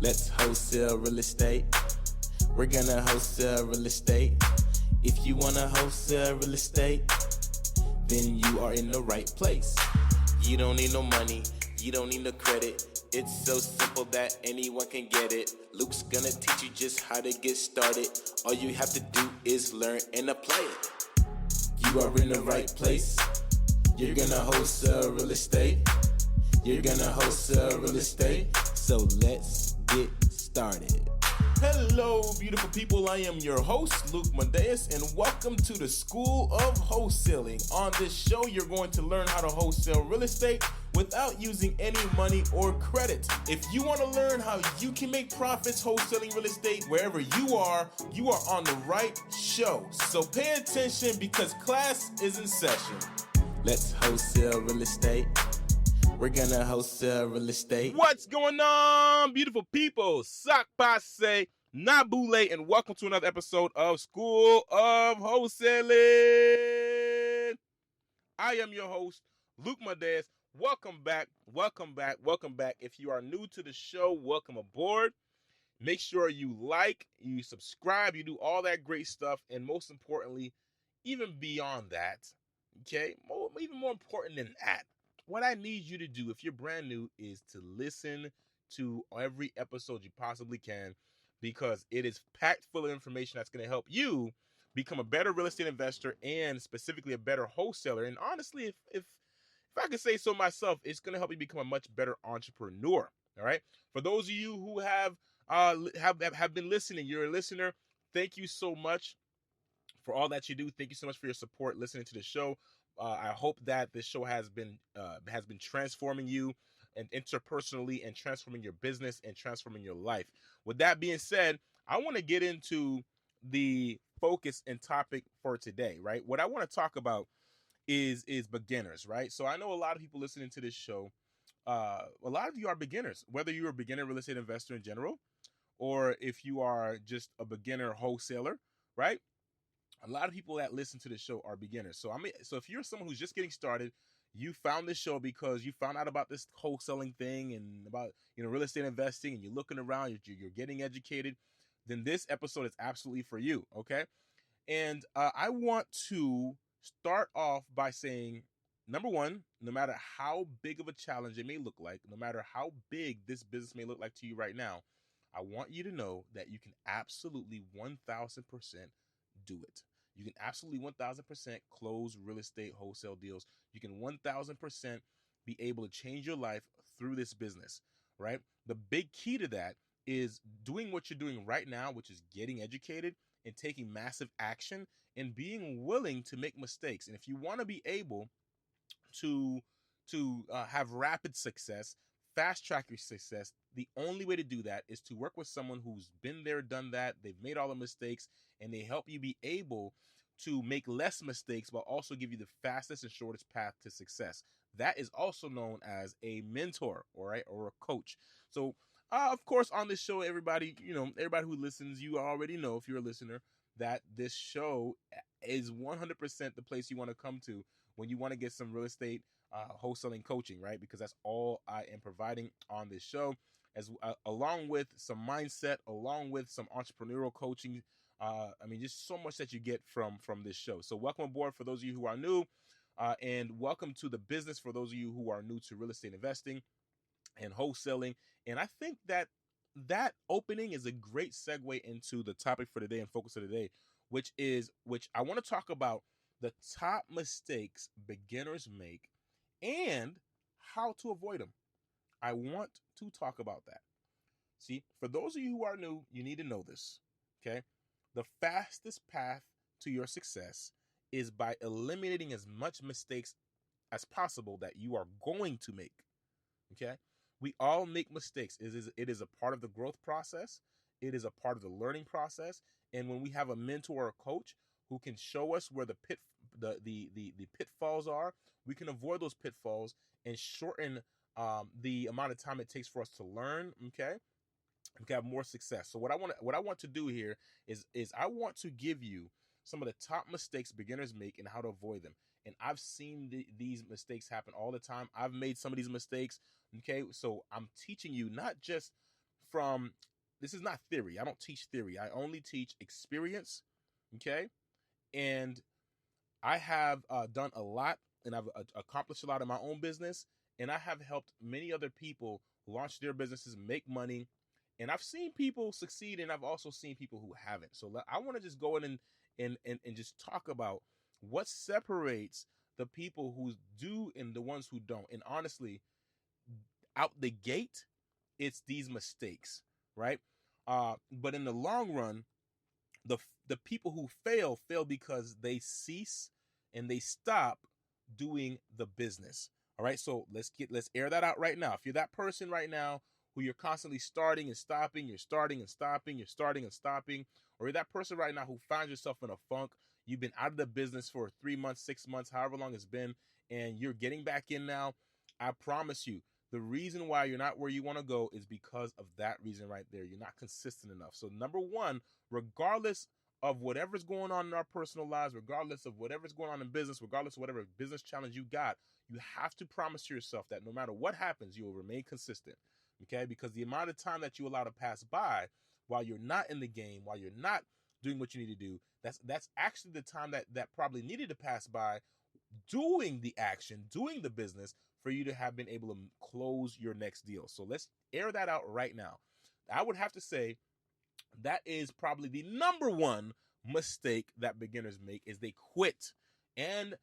Let's wholesale real estate. We're gonna wholesale real estate. If you wanna wholesale real estate, then you are in the right place. You don't need no money, you don't need no credit. It's so simple that anyone can get it. Luke's gonna teach you just how to get started. All you have to do is learn and apply it. You are in the right place. You're gonna wholesale real estate. You're gonna wholesale real estate. So let's get started. Hello, beautiful people. I am your host, Luke Madeus, and welcome to the School of Wholesaling. On this show, you're going to learn how to wholesale real estate without using any money or credit. If you want to learn how you can make profits wholesaling real estate wherever you are on the right show. So pay attention because class is in session. Let's wholesale real estate. We're gonna wholesale real estate. What's going on, beautiful people? Sak passe, nabule, and welcome to another episode of School of Wholesaling. I am your host, Luke Madeus. Welcome back. If you are new to the show, welcome aboard. Make sure you like, you subscribe, you do all that great stuff, and most importantly, even beyond that, okay, even more important than that, what I need you to do if you're brand new is to listen to every episode you possibly can, because it is packed full of information that's going to help you become a better real estate investor and specifically a better wholesaler. And honestly, if I could say so myself, it's going to help you become a much better entrepreneur. All right. For those of you who have been listening, you're a listener. Thank you so much for all that you do. Thank you so much for your support listening to the show. I hope that this show has been transforming you and interpersonally, and transforming your business and transforming your life. With that being said, I want to get into the focus and topic for today, right? What I want to talk about is beginners, right? So I know a lot of people listening to this show, a lot of you are beginners, whether you're a beginner real estate investor in general, or if you are just a beginner wholesaler, right? A lot of people that listen to the show are beginners. So so if you're someone who's just getting started, you found this show because you found out about this wholesaling thing and about, real estate investing, and you're looking around, you're getting educated, then this episode is absolutely for you, okay? And I want to start off by saying, number one, no matter how big of a challenge it may look like, no matter how big this business may look like to you right now, I want you to know that you can absolutely 1,000% do it. You can absolutely 1,000% close real estate wholesale deals. You can 1,000% be able to change your life through this business, right? The big key to that is doing what you're doing right now, which is getting educated and taking massive action and being willing to make mistakes. And if you want to be able to have rapid success, fast track your success, the only way to do that is to work with someone who's been there, done that. They've made all the mistakes, and they help you be able to make less mistakes, but also give you the fastest and shortest path to success. That is also known as a mentor, all right, or a coach. So, of course, on this show, everybody who listens, you already know, if you're a listener, that this show is 100% the place you want to come to when you want to get some real estate wholesaling coaching, right? Because that's all I am providing on this show, along with some mindset, along with some entrepreneurial coaching. Just so much that you get from this show. So welcome aboard for those of you who are new, and welcome to the business for those of you who are new to real estate investing and wholesaling. And I think that opening is a great segue into the topic for today and focus of today, which I want to talk about the top mistakes beginners make and how to avoid them. I want to talk about that. See, for those of you who are new, you need to know this, okay? The fastest path to your success is by eliminating as much mistakes as possible that you are going to make, okay? We all make mistakes. It is a part of the growth process. It is a part of the learning process. And when we have a mentor or a coach who can show us where the pitfalls are, we can avoid those pitfalls and shorten the amount of time it takes for us to learn, okay? We can have more success. So what I want to do here is I want to give you some of the top mistakes beginners make and how to avoid them. And I've seen these mistakes happen all the time. I've made some of these mistakes. Okay, so I'm teaching you not just from, this is not theory. I don't teach theory. I only teach experience. Okay. And I have done a lot, and I've accomplished a lot in my own business, and I have helped many other people launch their businesses, make money, and I've seen people succeed, and I've also seen people who haven't. So I want to just go in and just talk about what separates the people who do and the ones who don't. And honestly, out the gate, it's these mistakes, right? But in the long run, the people who fail because they cease and they stop doing the business. All right, so let's air that out right now. If you're that person right now who you're constantly starting and stopping, you're starting and stopping, you're starting and stopping, or you're that person right now who finds yourself in a funk, you've been out of the business for 3 months, 6 months, however long it's been, and you're getting back in now, I promise you, the reason why you're not where you want to go is because of that reason right there. You're not consistent enough. So number one, regardless of whatever's going on in our personal lives, regardless of whatever's going on in business, regardless of whatever business challenge you got, you have to promise to yourself that no matter what happens, you will remain consistent. Okay? Because the amount of time that you allow to pass by while you're not in the game, while you're not doing what you need to do, that's actually the time that probably needed to pass by doing the action, doing the business for you to have been able to close your next deal. So let's air that out right now. I would have to say that is probably the number one mistake that beginners make is they quit. And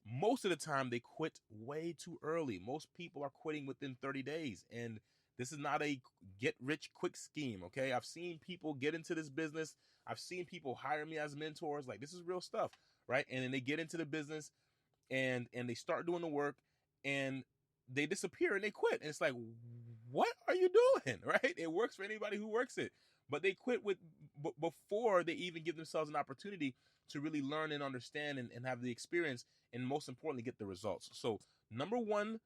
most of the time they quit way too early. Most people are quitting within 30 days. And this is not a get rich quick scheme. Okay. I've seen people get into this business. I've seen people hire me as mentors. Like, this is real stuff. Right. And then they get into the business and they start doing the work and they disappear and they quit. And it's like, what are you doing? Right. It works for anybody who works it. But they quit before they even give themselves an opportunity to really learn and understand and have the experience, and most importantly, get the results. So number one,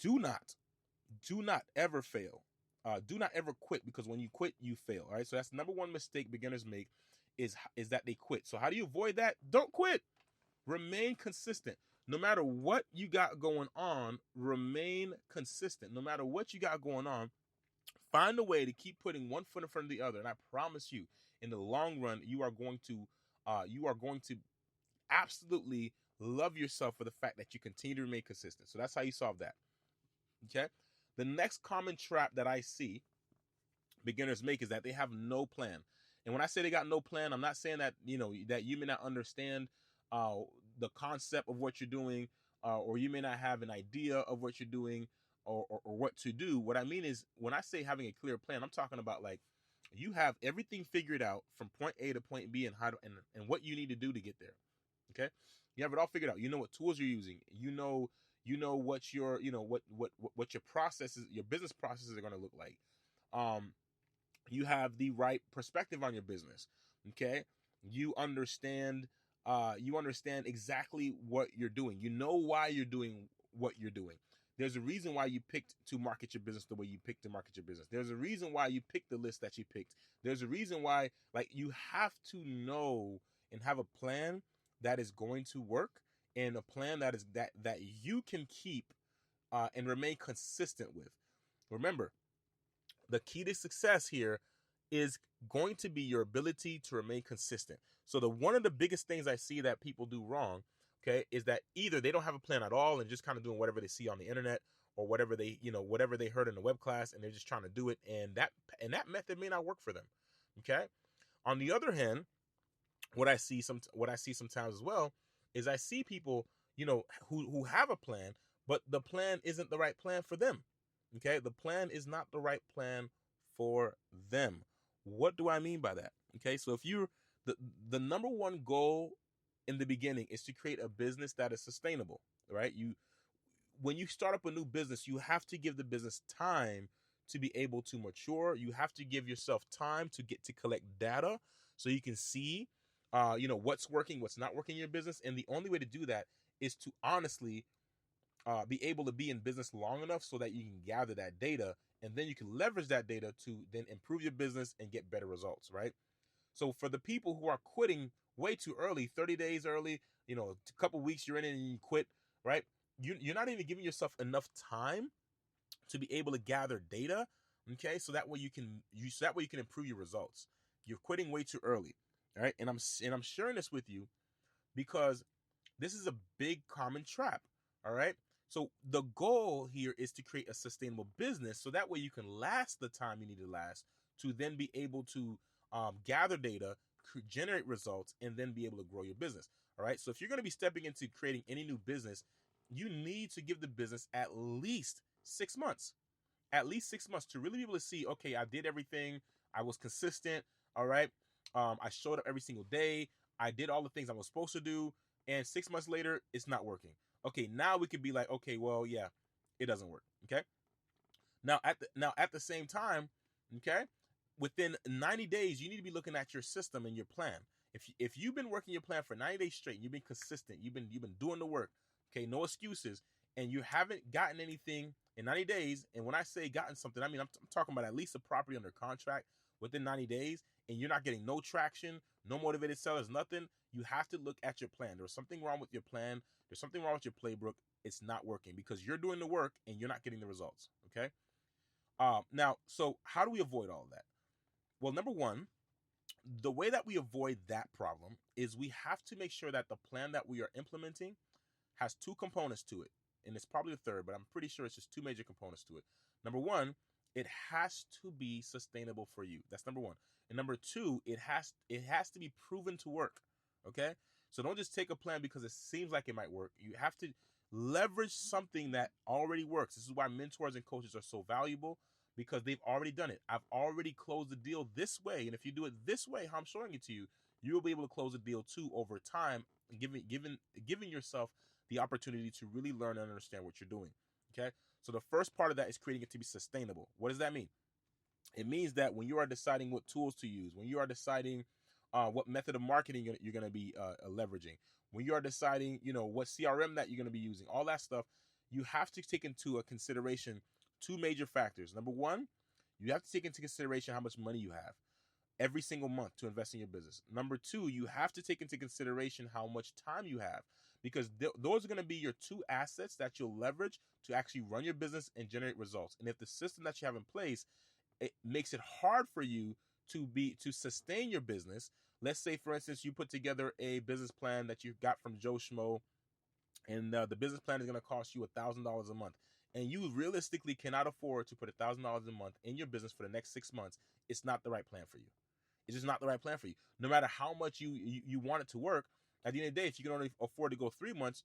do not ever fail. Do not ever quit, because when you quit, you fail. All right. So that's the number one mistake beginners make is that they quit. So how do you avoid that? Don't quit. Remain consistent. No matter what you got going on, remain consistent. No matter what you got going on, find a way to keep putting one foot in front of the other. And I promise you, in the long run, you are going to absolutely love yourself for the fact that you continue to remain consistent. So that's how you solve that. Okay. The next common trap that I see beginners make is that they have no plan. And when I say they got no plan, I'm not saying that, that you may not understand the concept of what you're doing, or you may not have an idea of what you're doing, or what to do. What I mean is, when I say having a clear plan, I'm talking about like you have everything figured out from point A to point B and how to, and what you need to do to get there. Okay. You have it all figured out. You know what tools you're using. You know what your, what your processes, your business processes are going to look like. You have the right perspective on your business. Okay. You understand exactly what you're doing. You know why you're doing what you're doing. There's a reason why you picked to market your business the way you picked to market your business. There's a reason why you picked the list that you picked. There's a reason why, like, you have to know and have a plan that is going to work, and a plan that is that you can keep and remain consistent with. Remember, the key to success here is going to be your ability to remain consistent. So one of the biggest things I see that people do wrong, okay, is that either they don't have a plan at all and just kind of doing whatever they see on the internet, or whatever they heard in the web class, and they're just trying to do it, and that method may not work for them. Okay. On the other hand, what I see sometimes as well is I see people, who have a plan, but the plan isn't the right plan for them. Okay. The plan is not the right plan for them. What do I mean by that? Okay. So if you're the number one goal in the beginning is to create a business that is sustainable, right? When you start up a new business, you have to give the business time to be able to mature. You have to give yourself time to collect data so you can see, what's working, what's not working in your business. And the only way to do that is to honestly be able to be in business long enough so that you can gather that data, and then you can leverage that data to then improve your business and get better results, right? So for the people who are quitting way too early, 30 days early, a couple weeks you're in it and you quit, right? You're not even giving yourself enough time to be able to gather data Okay, so that way you can improve your results. You're quitting way too early. All right, and I'm sharing this with you because this is a big common trap. All right. So the goal here is to create a sustainable business so that way you can last the time you need to last to then be able to gather data, generate results, and then be able to grow your business. All right. So if you're going to be stepping into creating any new business, you need to give the business at least 6 months. At least 6 months to really be able to see, okay, I did everything. I was consistent. All right. I showed up every single day. I did all the things I was supposed to do. And 6 months later, it's not working. Okay, now we could be like, okay, well, yeah, it doesn't work. Okay. Now at the same time, okay, within 90 days, you need to be looking at your system and your plan. If you've been working your plan for 90 days straight, and you've been consistent, you've been doing the work, okay, no excuses, and you haven't gotten anything in 90 days, and when I say gotten something, I mean I'm talking about at least a property under contract within 90 days, and you're not getting no traction, no motivated sellers, nothing, you have to look at your plan. There's something wrong with your plan. There's something wrong with your playbook. It's not working because you're doing the work and you're not getting the results. Okay. Now, so how do we avoid all of that? Well, number one, the way that we avoid that problem is we have to make sure that the plan that we are implementing has two components to it. And it's probably the third, but I'm pretty sure it's just two major components to it. Number one, it has to be sustainable for you. That's number one. And number two, it has to be proven to work. Okay? So don't just take a plan because it seems like it might work. You have to leverage something that already works. This is why mentors and coaches are so valuable because they've already done it. I've already closed the deal this way. And if you do it this way, how I'm showing it to you, you'll be able to close the deal too over time, giving yourself the opportunity to really learn and understand what you're doing. Okay. So the first part of that is creating it to be sustainable. What does that mean? It means that when you are deciding what tools to use, when you are deciding what method of marketing you're going to be leveraging, when you are deciding, what CRM that you're going to be using, all that stuff, you have to take into a consideration two major factors. Number one, you have to take into consideration how much money you have every single month to invest in your business. Number two, you have to take into consideration how much time you have because those are going to be your two assets that you'll leverage to actually run your business and generate results. And if the system that you have in place, it makes it hard for you to sustain your business. Let's say, for instance, you put together a business plan that you got from Joe Schmo, and the business plan is going to cost you $1,000 a month, and you realistically cannot afford to put $1,000 a month in your business for the next 6 months. It's not the right plan for you. It's just not the right plan for you. No matter how much you want it to work, at the end of the day, if you can only afford to go 3 months,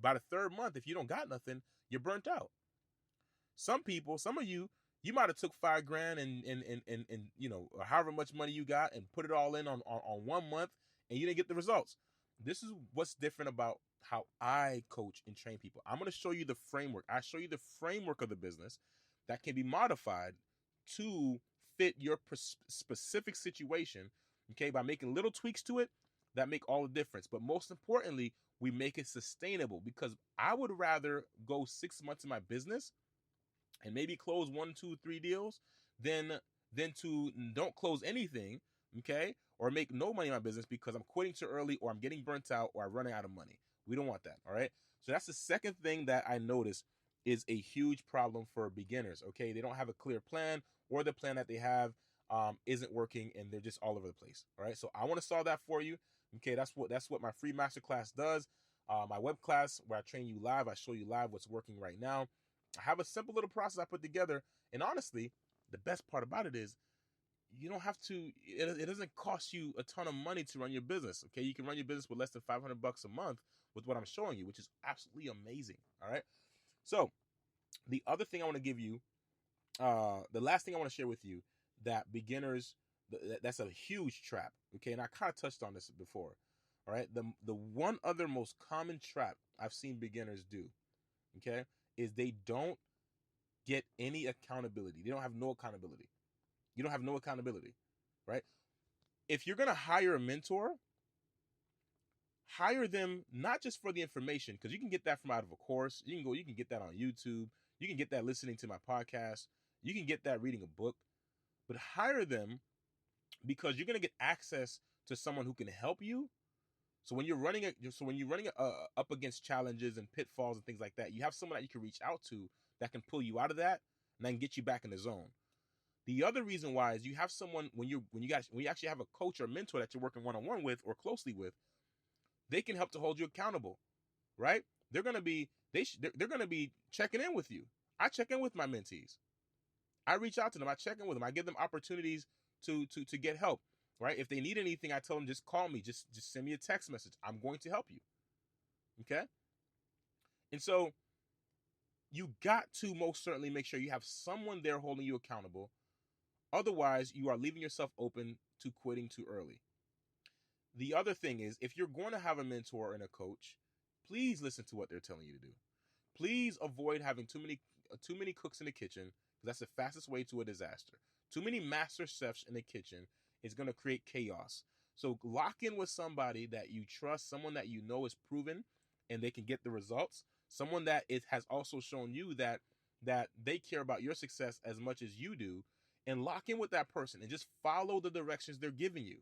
by the third month, if you don't got nothing, you're burnt out. Some of you might have took $5,000 and however much money you got and put it all in on 1 month, and you didn't get the results. This is what's different about how I coach and train people. I'm going to show you the framework. I show you the framework of the business that can be modified to fit your specific situation, okay, by making little tweaks to it that make all the difference. But most importantly, we make it sustainable because I would rather go 6 months in my business and maybe close 1, 2, 3 deals than to don't close anything, okay, or make no money in my business because I'm quitting too early or I'm getting burnt out or I'm running out of money. We don't want that, all right? So that's the second thing that I notice is a huge problem for beginners, okay? They don't have a clear plan or the plan that they have isn't working and they're just all over the place, all right? So I want to solve that for you, okay? That's what my free masterclass does. My web class where I train you live, I show you live what's working right now. I have a simple little process I put together, and honestly, the best part about it is you don't have to, it doesn't cost you a ton of money to run your business, okay? You can run your business with less than $500 a month with what I'm showing you, which is absolutely amazing, all right? So the other thing I want to give you, the last thing I want to share with you that beginners, that's a huge trap, okay? And I kind of touched on this before, all right? The one other most common trap I've seen beginners do, okay, is they don't get any accountability. They don't have no accountability. You don't have no accountability, right? If you're going to hire a mentor, hire them not just for the information, because you can get that from out of a course. You can get that on YouTube. You can get that listening to my podcast. You can get that reading a book. But hire them because you're going to get access to someone who can help you. So when you're running up against challenges and pitfalls and things like that, you have someone that you can reach out to that can pull you out of that and then get you back in the zone. The other reason why is you have someone when you actually have a coach or mentor that you're working one-on-one with or closely with, they can help to hold you accountable, right? They're gonna be they're gonna be checking in with you. I check in with my mentees. I reach out to them. I check in with them. I give them opportunities to get help, right? If they need anything, I tell them just call me. Just send me a text message. I'm going to help you. Okay? And so you got to most certainly make sure you have someone there holding you accountable. Otherwise, you are leaving yourself open to quitting too early. The other thing is, if you're going to have a mentor and a coach, please listen to what they're telling you to do. Please avoid having too many cooks in the kitchen, because that's the fastest way to a disaster. Too many master chefs in the kitchen is going to create chaos. So lock in with somebody that you trust, someone that you know is proven and they can get the results, someone that has also shown you that they care about your success as much as you do, and lock in with that person and just follow the directions they're giving you.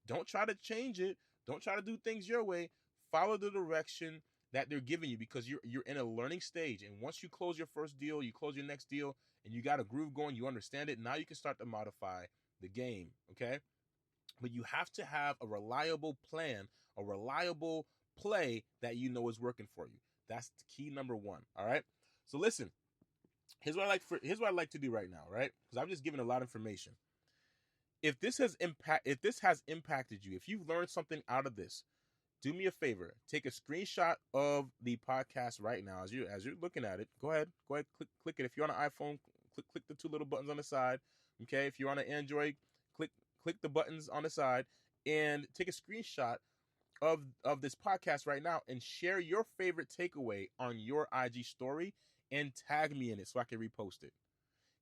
Don't try to change it. Don't try to do things your way. Follow the direction that they're giving you, because you're in a learning stage. And once you close your first deal, you close your next deal, and you got a groove going, you understand it. Now you can start to modify the game, okay? But you have to have a reliable plan, a reliable play that you know is working for you. That's key number one, all right? So listen, here's what I like to do right now, right? Because I've just given a lot of information. If this has impacted you, if you've learned something out of this, do me a favor. Take a screenshot of the podcast right now as you're looking at it. Go ahead, click it. If you're on an iPhone, click the two little buttons on the side. Okay, if you're on an Android, click the buttons on the side and take a screenshot of this podcast right now and share your favorite takeaway on your IG story and tag me in it so I can repost it.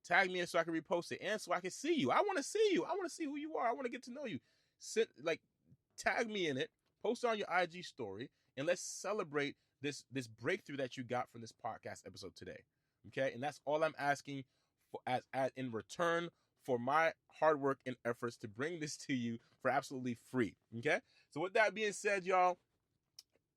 Tag me in so I can repost it and so I can see you. I want to see you. I want to see who you are. I want to get to know you. Tag me in it. Post it on your IG story, and let's celebrate this breakthrough that you got from this podcast episode today. Okay, and that's all I'm asking for as in return for my hard work and efforts to bring this to you for absolutely free. Okay, so with that being said, y'all,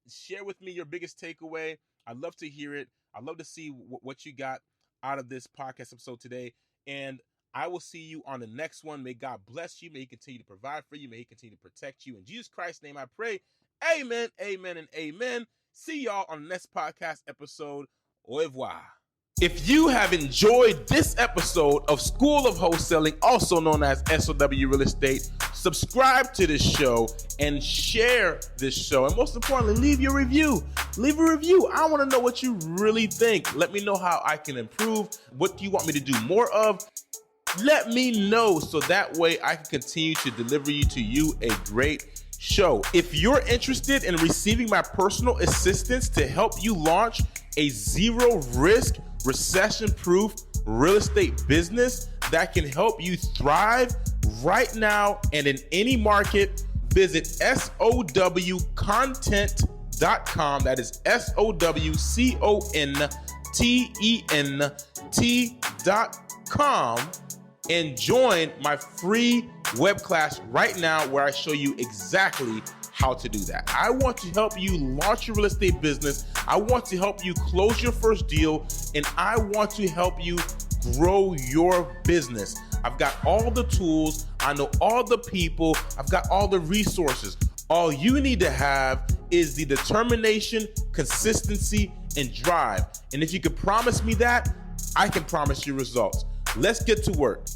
share with me your biggest takeaway. I'd love to hear it. I'd love to see what you got out of this podcast episode today, and I will see you on the next one. May God bless you. May He continue to provide for you. May He continue to protect you. In Jesus Christ's name I pray. Amen, amen, and amen. See y'all on the next podcast episode. Au revoir. If you have enjoyed this episode of School of Wholesaling, also known as SOW Real Estate, subscribe to this show and share this show. And most importantly, leave your review. Leave a review. I want to know what you really think. Let me know how I can improve. What do you want me to do more of? Let me know so that way I can continue to deliver to you a great show. If you're interested in receiving my personal assistance to help you launch a zero-risk, recession-proof real estate business that can help you thrive right now and in any market, visit SOWcontent.com. That is SOWCONTENT.com. and join my free web class right now where I show you exactly how to do that. I want to help you launch your real estate business. I want to help you close your first deal, and I want to help you grow your business. I've got all the tools. I know all the people. I've got all the resources. All you need to have is the determination, consistency, and drive. And if you can promise me that, I can promise you results. Let's get to work.